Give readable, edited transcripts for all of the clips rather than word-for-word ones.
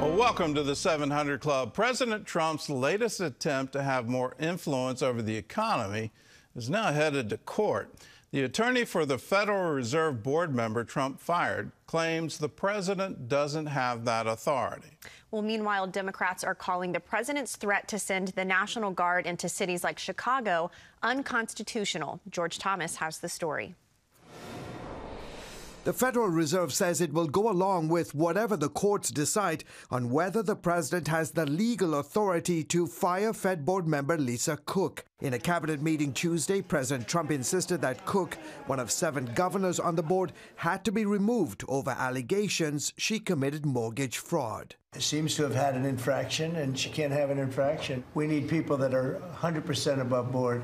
Well, welcome to the 700 Club. President Trump's latest attempt to have more influence over the economy is now headed to court. The attorney for the Federal Reserve Board member Trump fired claims the president doesn't have that authority. Well, meanwhile, Democrats are calling the president's threat to send the National Guard into cities like Chicago unconstitutional. George Thomas has the story. The Federal Reserve says it will go along with whatever the courts decide on whether the president has the legal authority to fire Fed board member Lisa Cook. In a cabinet meeting Tuesday, President Trump insisted that Cook, one of 7 governors on the board, had to be removed over allegations she committed mortgage fraud. Seems to have had an infraction, and she can't have an infraction. We need people that are 100% above board.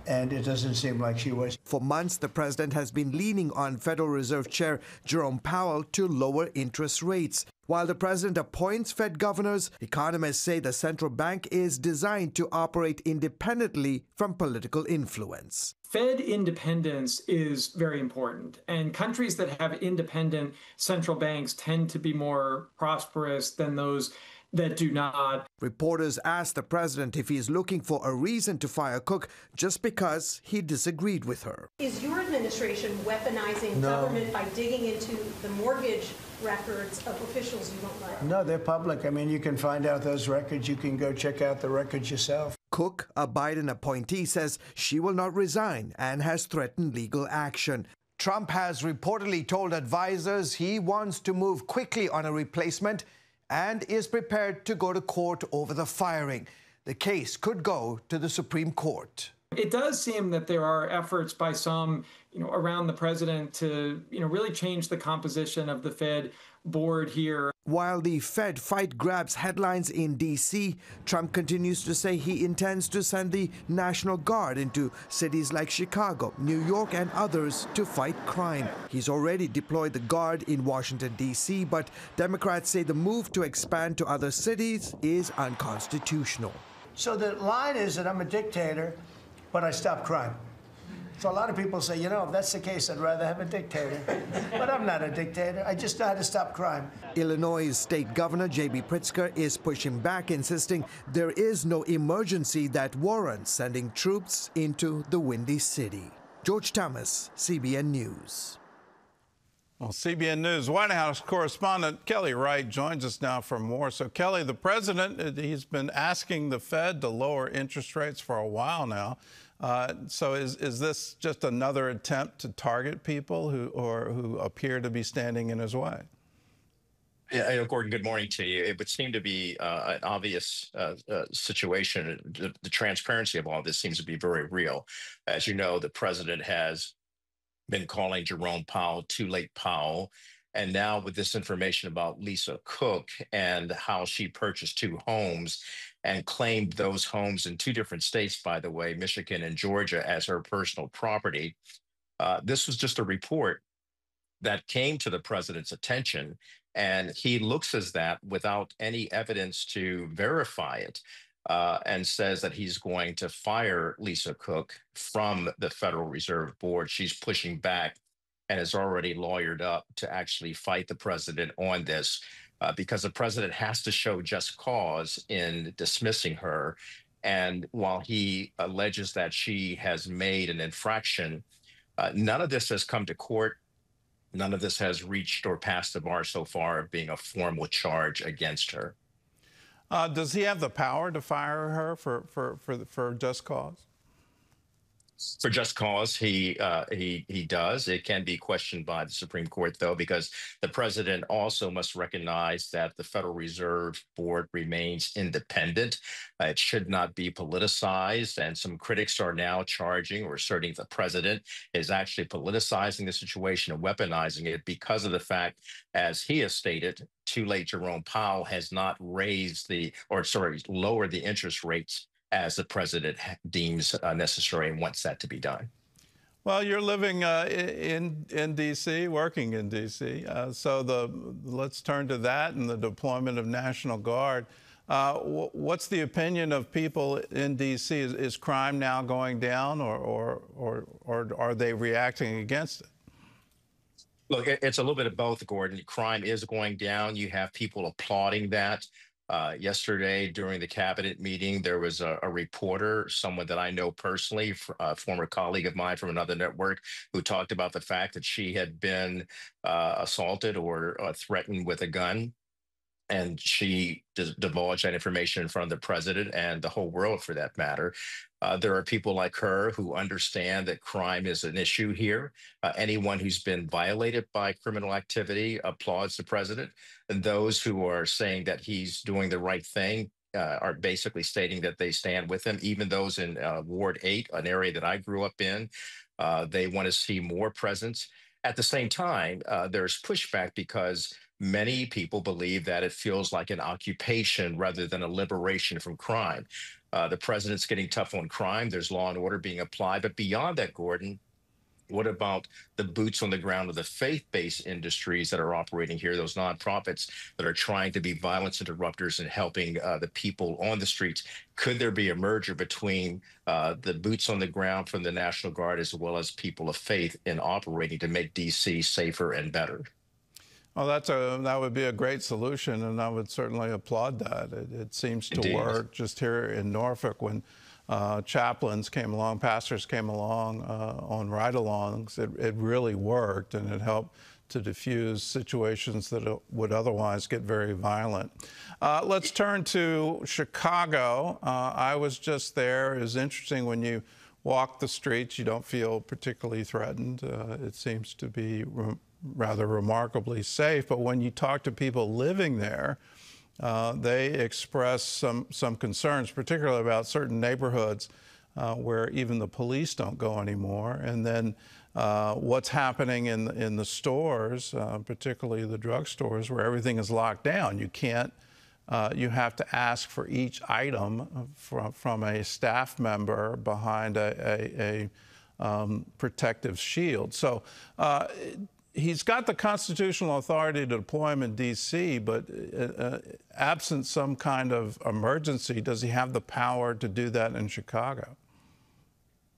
And it doesn't seem like she was. For months, the president has been leaning on Federal Reserve Chair Jerome Powell to lower interest rates. While the president appoints Fed governors, economists say the central bank is designed to operate independently from political influence. Fed independence is very important, and countries that have independent central banks tend to be more prosperous than those that do not. Reporters asked the president if he's looking for a reason to fire Cook just because he disagreed with her. Is your administration weaponizing government by digging into the mortgage records of officials you don't like? No, they're public. I mean, you can find out those records. You can go check out the records yourself. Cook, a Biden appointee, says she will not resign and has threatened legal action. Trump has reportedly told advisors he wants to move quickly on a replacement and is prepared to go to court over the firing. The case could go to the Supreme Court. It does seem that there are efforts by some, around the president to, really change the composition of the Fed board here. While the Fed fight grabs headlines in D.C., Trump continues to say he intends to send the National Guard into cities like Chicago, New York, and others to fight crime. He's already deployed the Guard in Washington, D.C., but Democrats say the move to expand to other cities is unconstitutional. So the line is that I'm a dictator, but I stop crime. So a lot of people say, if that's the case, I'd rather have a dictator. But I'm not a dictator. I just know how to stop crime. Illinois State Governor J.B. Pritzker is pushing back, insisting there is no emergency that warrants sending troops into the Windy City. George Thomas, CBN News. Well, CBN News White House correspondent Kelly Wright joins us now for more. So, Kelly, the president, he's been asking the Fed to lower interest rates for a while now. So is this just another attempt to target people who appear to be standing in his way? Yeah, Gordon, good morning to you. It would seem to be an obvious situation. The transparency of all this seems to be very real. As you know, the president has been calling Jerome Powell too late Powell. And now with this information about Lisa Cook and how she purchased 2 homes and claimed those homes in 2 different states, by the way, Michigan and Georgia, as her personal property. This was just a report that came to the president's attention, and he looks at that without any evidence to verify it, and says that he's going to fire Lisa Cook from the Federal Reserve Board. She's pushing back and is already lawyered up to actually fight the president on this. Because the president has to show just cause in dismissing her. And while he alleges that she has made an infraction, none of this has come to court. None of this has reached or passed the bar so far of being a formal charge against her. Does he have the power to fire her for just cause? For just cause, he does. It can be questioned by the Supreme Court, though, because the president also must recognize that the Federal Reserve Board remains independent. It should not be politicized. And some critics are now charging or asserting the president is actually politicizing the situation and weaponizing it because of the fact, as he has stated, too late Jerome Powell has not lowered the interest rates as the president deems necessary and wants that to be done. Well, you're living in D.C., working in D.C., so let's turn to that and the deployment of National Guard. What's the opinion of people in D.C.? Is crime now going down, or are they reacting against it? Look, it's a little bit of both, Gordon. Crime is going down. You have people applauding that. Yesterday, during the cabinet meeting, there was a reporter, someone that I know personally, a former colleague of mine from another network, who talked about the fact that she had been assaulted or threatened with a gun, and she divulged that information in front of the president and the whole world for that matter. There are people like her who understand that crime is an issue here. Anyone who's been violated by criminal activity applauds the president. And those who are saying that he's doing the right thing are basically stating that they stand with him. Even those in Ward 8, an area that I grew up in, they want to see more presence. At the same time, there's pushback because many people believe that it feels like an occupation rather than a liberation from crime. The president's getting tough on crime. There's law and order being applied. But beyond that, Gordon, what about the boots on the ground of the faith-based industries that are operating here, those nonprofits that are trying to be violence interrupters and helping the people on the streets? Could there be a merger between the boots on the ground from the National Guard as well as people of faith in operating to make D.C. safer and better? Well, that would be a great solution, and I would certainly applaud that. It seems to Indeed. work. Just here in Norfolk, when chaplains came along, pastors came along on ride-alongs, it really worked, and it helped to diffuse situations that would otherwise get very violent. Let's turn to Chicago. I was just there. It was interesting when you walk the streets, you don't feel particularly threatened. It seems to be rather remarkably safe. But when you talk to people living there, they express some concerns, particularly about certain neighborhoods where even the police don't go anymore. And then what's happening in the stores, particularly the drugstores, where everything is locked down. You can't. You have to ask for each item from a staff member behind a protective shield. So he's got the constitutional authority to deploy him in D.C., but absent some kind of emergency, does he have the power to do that in Chicago?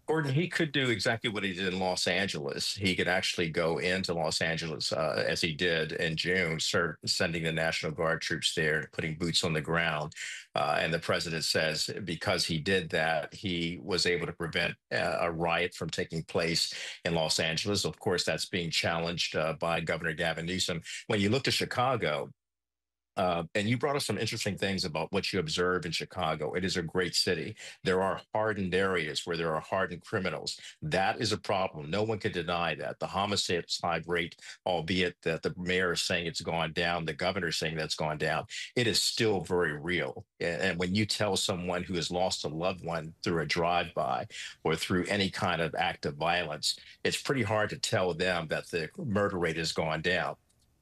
Gordon, he could do exactly what he did in Los Angeles. He could actually go into Los Angeles, as he did in June, start sending the National Guard troops there, putting boots on the ground. And the president says because he did that, he was able to prevent a riot from taking place in Los Angeles. Of course, that's being challenged by Governor Gavin Newsom. When you look to Chicago, and you brought us some interesting things about what you observe in Chicago. It is a great city. There are hardened areas where there are hardened criminals. That is a problem. No one can deny that. The homicide rate, albeit that the mayor is saying it's gone down, the governor is saying that's gone down, it is still very real. And when you tell someone who has lost a loved one through a drive-by or through any kind of act of violence, it's pretty hard to tell them that the murder rate has gone down.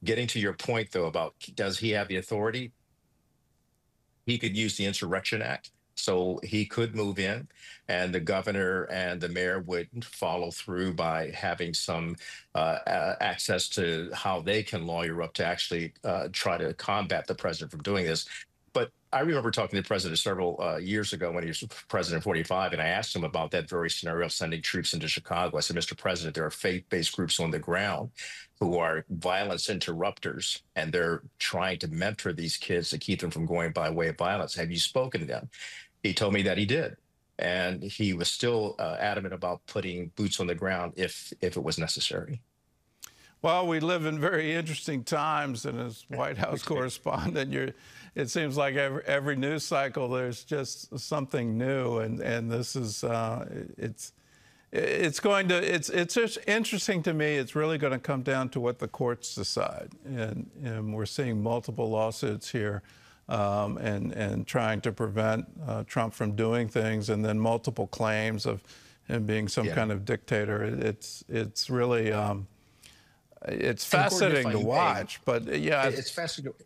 Getting to your point, though, about does he have the authority? He could use the Insurrection Act. So he could move in, and the governor and the mayor would follow through by having some access to how they can lawyer up to actually try to combat the president from doing this. But I remember talking to the president several years ago when he was president 45, and I asked him about that very scenario of sending troops into Chicago. I said, Mr. President, there are faith-based groups on the ground who are violence interrupters, and they're trying to mentor these kids to keep them from going by way of violence. Have you spoken to them? He told me that he did. And he was still adamant about putting boots on the ground if it was necessary. Well, we live in very interesting times, and as White House correspondent, it seems like every news cycle there's just something new, and this is it's just interesting to me. It's really going to come down to what the courts decide, and we're seeing multiple lawsuits here, and trying to prevent Trump from doing things, and then multiple claims of him being some kind of dictator. It's really. It's fascinating to watch, but yeah. It's fascinating.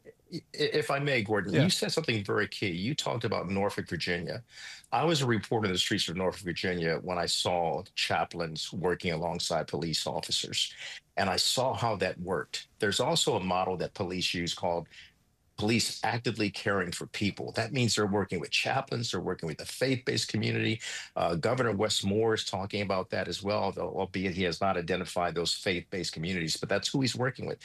If I may, Gordon, you said something very key. You talked about Norfolk, Virginia. I was a reporter in the streets of Norfolk, Virginia when I saw chaplains working alongside police officers, and I saw how that worked. There's also a model that police use called police actively caring for people. That means they're working with chaplains, they're working with the faith-based community. Governor Wes Moore is talking about that as well, albeit he has not identified those faith-based communities, but that's who he's working with.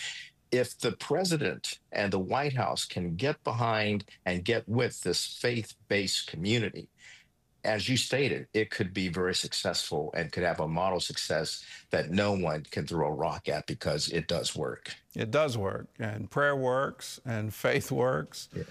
If the president and the White House can get behind and get with this faith-based community, as you stated, it could be very successful and could have a model success that no one can throw a rock at because it does work. It does work, and prayer works, and faith works. Yeah.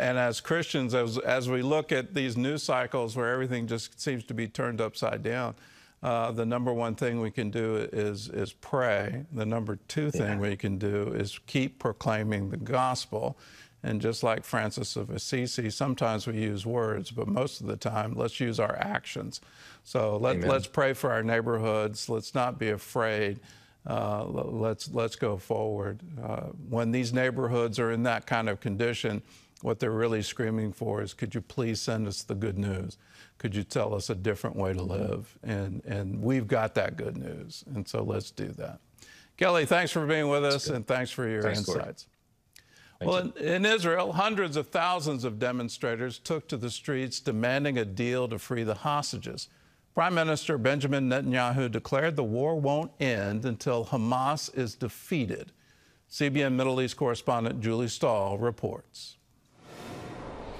And as Christians, as we look at these news cycles where everything just seems to be turned upside down, the number one thing we can do is pray. The number two thing we can do is keep proclaiming the gospel. And just like Francis of Assisi, sometimes we use words, but most of the time, let's use our actions. So let's pray for our neighborhoods. Let's not be afraid. Let's go forward. When these neighborhoods are in that kind of condition, what they're really screaming for is, could you please send us the good news? Could you tell us a different way to live? And we've got that good news, and so let's do that. Kelly, thanks for being with us, and thanks for your insights. Well, in Israel, hundreds of thousands of demonstrators took to the streets demanding a deal to free the hostages. Prime Minister Benjamin Netanyahu declared the war won't end until Hamas is defeated. CBN Middle East correspondent Julie Stahl reports.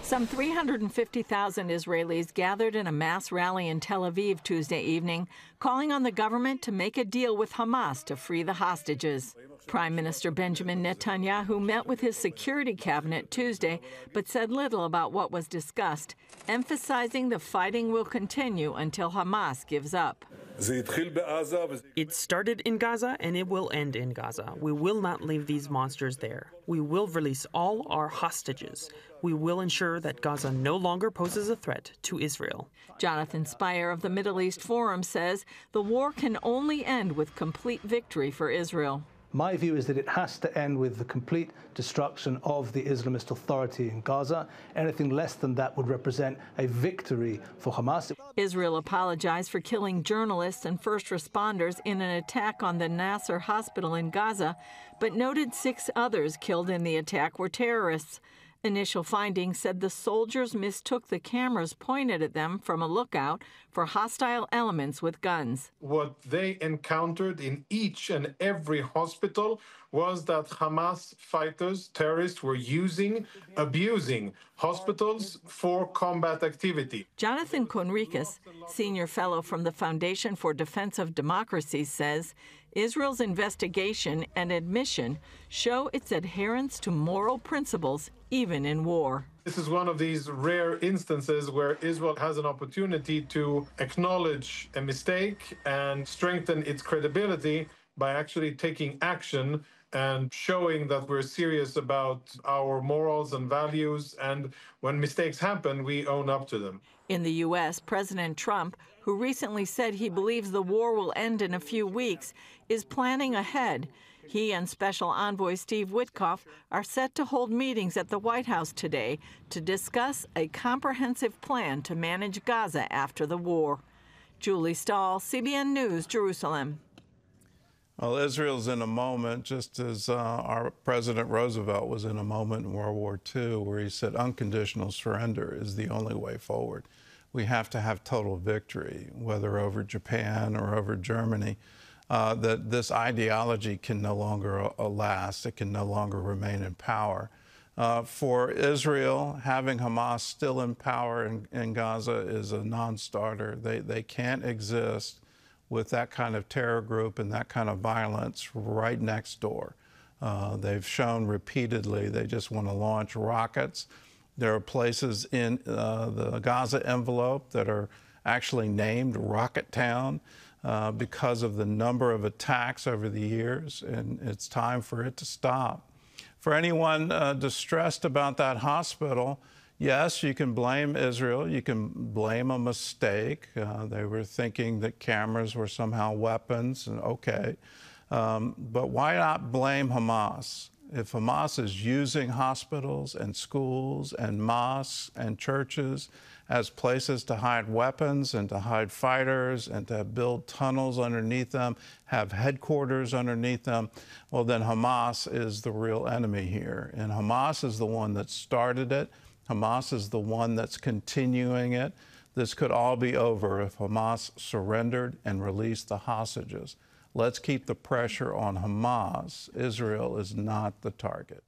Some 350,000 Israelis gathered in a mass rally in Tel Aviv Tuesday evening, calling on the government to make a deal with Hamas to free the hostages. Prime Minister Benjamin Netanyahu met with his security cabinet Tuesday, but said little about what was discussed, emphasizing the fighting will continue until Hamas gives up. It started in Gaza and it will end in Gaza. We will not leave these monsters there. We will release all our hostages. We will ensure that Gaza no longer poses a threat to Israel. Jonathan Speyer of the Middle East Forum says the war can only end with complete victory for Israel. My view is that it has to end with the complete destruction of the Islamist Authority in Gaza. Anything less than that would represent a victory for Hamas. Israel apologized for killing journalists and first responders in an attack on the Nasser hospital in Gaza, but noted 6 others killed in the attack were terrorists. Initial findings said the soldiers mistook the cameras pointed at them from a lookout for hostile elements with guns. What they encountered in each and every hospital was that Hamas fighters, terrorists, were abusing hospitals for combat activity. Jonathan Conricus, senior fellow from the Foundation for Defense of Democracy, says Israel's investigation and admission show its adherence to moral principles even in war. This is one of these rare instances where Israel has an opportunity to acknowledge a mistake and strengthen its credibility by actually taking action and showing that we're serious about our morals and values. And when mistakes happen, we own up to them. In the U.S., President Trump, who recently said he believes the war will end in a few weeks, is planning ahead. He and Special Envoy Steve Witkoff are set to hold meetings at the White House today to discuss a comprehensive plan to manage Gaza after the war. Julie Stahl, CBN News, Jerusalem. Well, Israel's in a moment, just as our President Roosevelt was in a moment in World War II, where he said unconditional surrender is the only way forward. We have to have total victory, whether over Japan or over Germany. That this ideology can no longer last. It can no longer remain in power. For Israel, having Hamas still in power in Gaza is a non-starter. They can't exist with that kind of terror group and that kind of violence right next door. They've shown repeatedly they just want to launch rockets. There are places in the Gaza envelope that are actually named Rocket Town. Because of the number of attacks over the years, and it's time for it to stop. For anyone distressed about that hospital, yes, you can blame Israel. You can blame a mistake. They were thinking that cameras were somehow weapons, and okay. But why not blame Hamas? If Hamas is using hospitals and schools and mosques and churches as places to hide weapons and to hide fighters and to build tunnels underneath them, have headquarters underneath them, well, then Hamas is the real enemy here. And Hamas is the one that started it. Hamas is the one that's continuing it. This could all be over if Hamas surrendered and released the hostages. Let's keep the pressure on Hamas. Israel is not the target.